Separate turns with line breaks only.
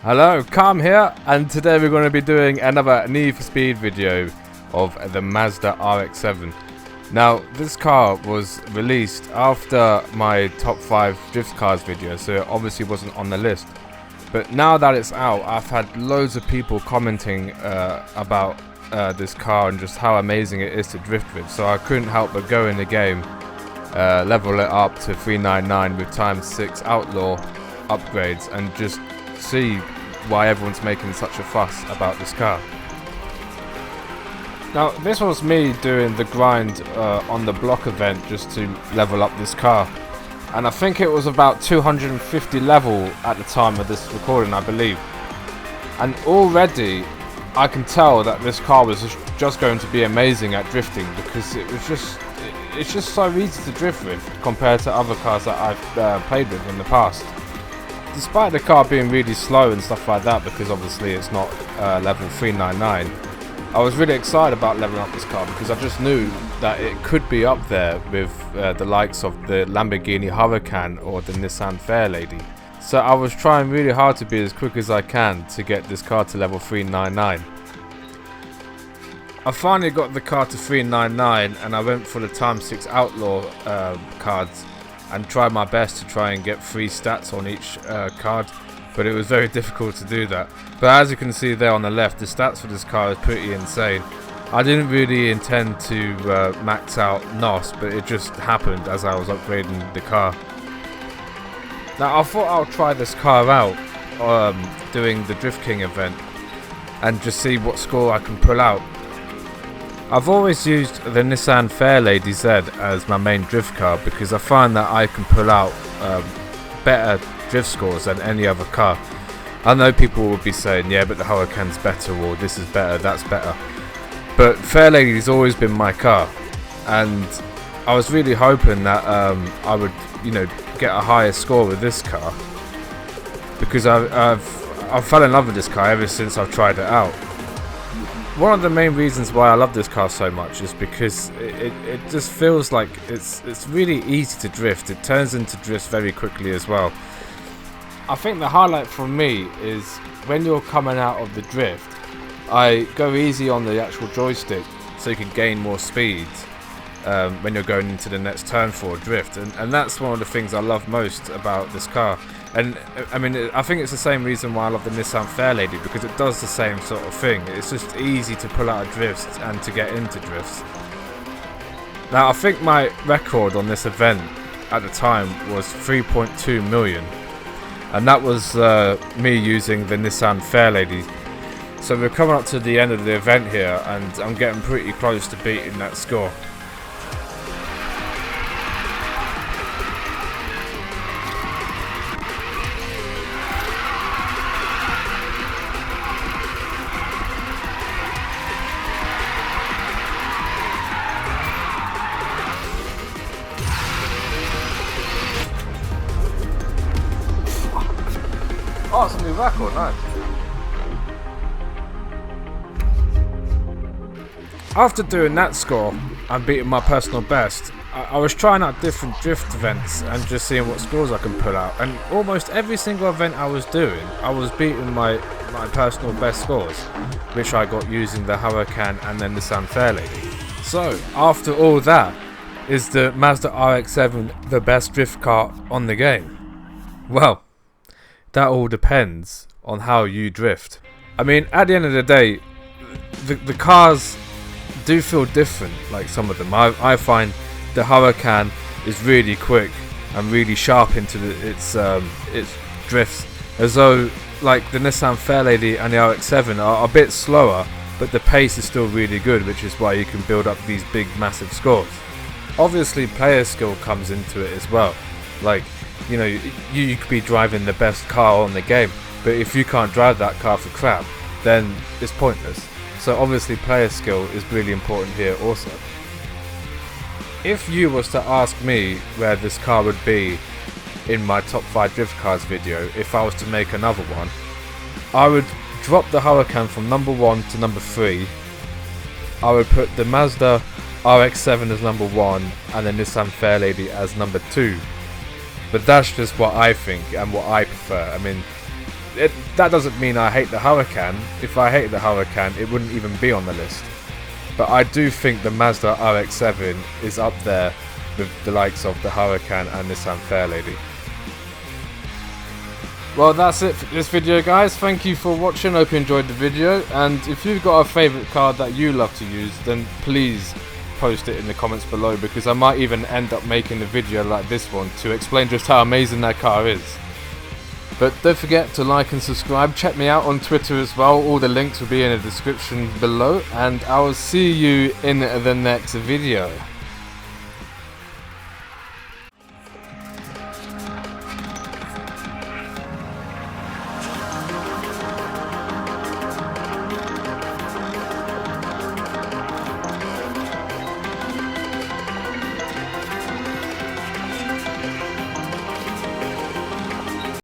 Hello, Calm here, and today we're going to be doing another Need for Speed video of the Mazda RX-7. Now, this car was released after my top 5 drift cars video, so it obviously wasn't on the list. But now that it's out, I've had loads of people commenting about this car and just how amazing it is to drift with, so I couldn't help but go in the game, level it up to 399 with ×6 Outlaw upgrades, and just see why everyone's making such a fuss about this car. Now, this was me doing the grind on the block event just to level up this car, and I think it was about 250 level at the time of this recording, I believe. And already I can tell that this car was just going to be amazing at drifting, because it's just so easy to drift with compared to other cars that I've played with in the past. Despite the car being really slow and stuff like that, because obviously it's not level 399, I was really excited about leveling up this car because I just knew that it could be up there with the likes of the Lamborghini Huracan or the Nissan Fairlady. So I was trying really hard to be as quick as I can to get this car to level 399. I finally got the car to 399 and I went for the ×6 Outlaw cards and tried my best to try and get 3 stats on each card, but it was very difficult to do that. But as you can see there on the left, the stats for this car is pretty insane. I didn't really intend to max out NOS, but it just happened as I was upgrading the car. Now I thought I'll try this car out doing the Drift King event and just see what score I can pull out. I've always used the Nissan Fairlady Z as my main drift car because I find that I can pull out better drift scores than any other car. I know people will be saying, yeah, but the Huracan's better, or this is better, that's better. But Fairlady's always been my car, and I was really hoping that I would, get a higher score with this car, because I've fell in love with this car ever since I've tried it out. One of the main reasons why I love this car so much is because it just feels like it's really easy to drift. It turns into drifts very quickly as well. I think the highlight for me is when you're coming out of the drift, I go easy on the actual joystick so you can gain more speed when you're going into the next turn for a drift, and that's one of the things I love most about this car. And I mean, I think it's the same reason why I love the Nissan Fairlady, because it does the same sort of thing. It's just easy to pull out of drifts and to get into drifts. Now I think my record on this event at the time was 3.2 million, and that was me using the Nissan Fairlady. So we're coming up to the end of the event here, and I'm getting pretty close to beating that score. Oh, it's a new record, nice. After doing that score and beating my personal best, I was trying out different drift events and just seeing what scores I can pull out. And almost every single event I was doing, I was beating my personal best scores, which I got using the Huracan and then the Nissan Fairlady. So, after all that, is the Mazda RX-7 the best drift car on the game? Well, that all depends on how you drift. I mean, at the end of the day, the cars do feel different, like some of them. I find the Huracan is really quick and really sharp into its drifts, as though like the Nissan Fairlady and the RX-7 are a bit slower, but the pace is still really good, which is why you can build up these big massive scores. Obviously player skill comes into it as well. Like, you could be driving the best car on the game, but if you can't drive that car for crap, then it's pointless. So obviously player skill is really important here also. If you was to ask me where this car would be in my top 5 drift cars video, if I was to make another one, I would drop the Huracan from number 1 to number 3. I would put the Mazda RX-7 as number 1 and the Nissan Fairlady as number 2. But that's just what I think and what I prefer. I mean, that doesn't mean I hate the Huracan. If I hated the Huracan, it wouldn't even be on the list. But I do think the Mazda RX-7 is up there with the likes of the Huracan and Nissan Fairlady. Well, that's it for this video, guys. Thank you for watching. Hope you enjoyed the video. And if you've got a favourite car that you love to use, then please post it in the comments below, because I might even end up making a video like this one to explain just how amazing that car is. But don't forget to like and subscribe. Check me out on Twitter as well. All the links will be in the description below. And I will see you in the next video.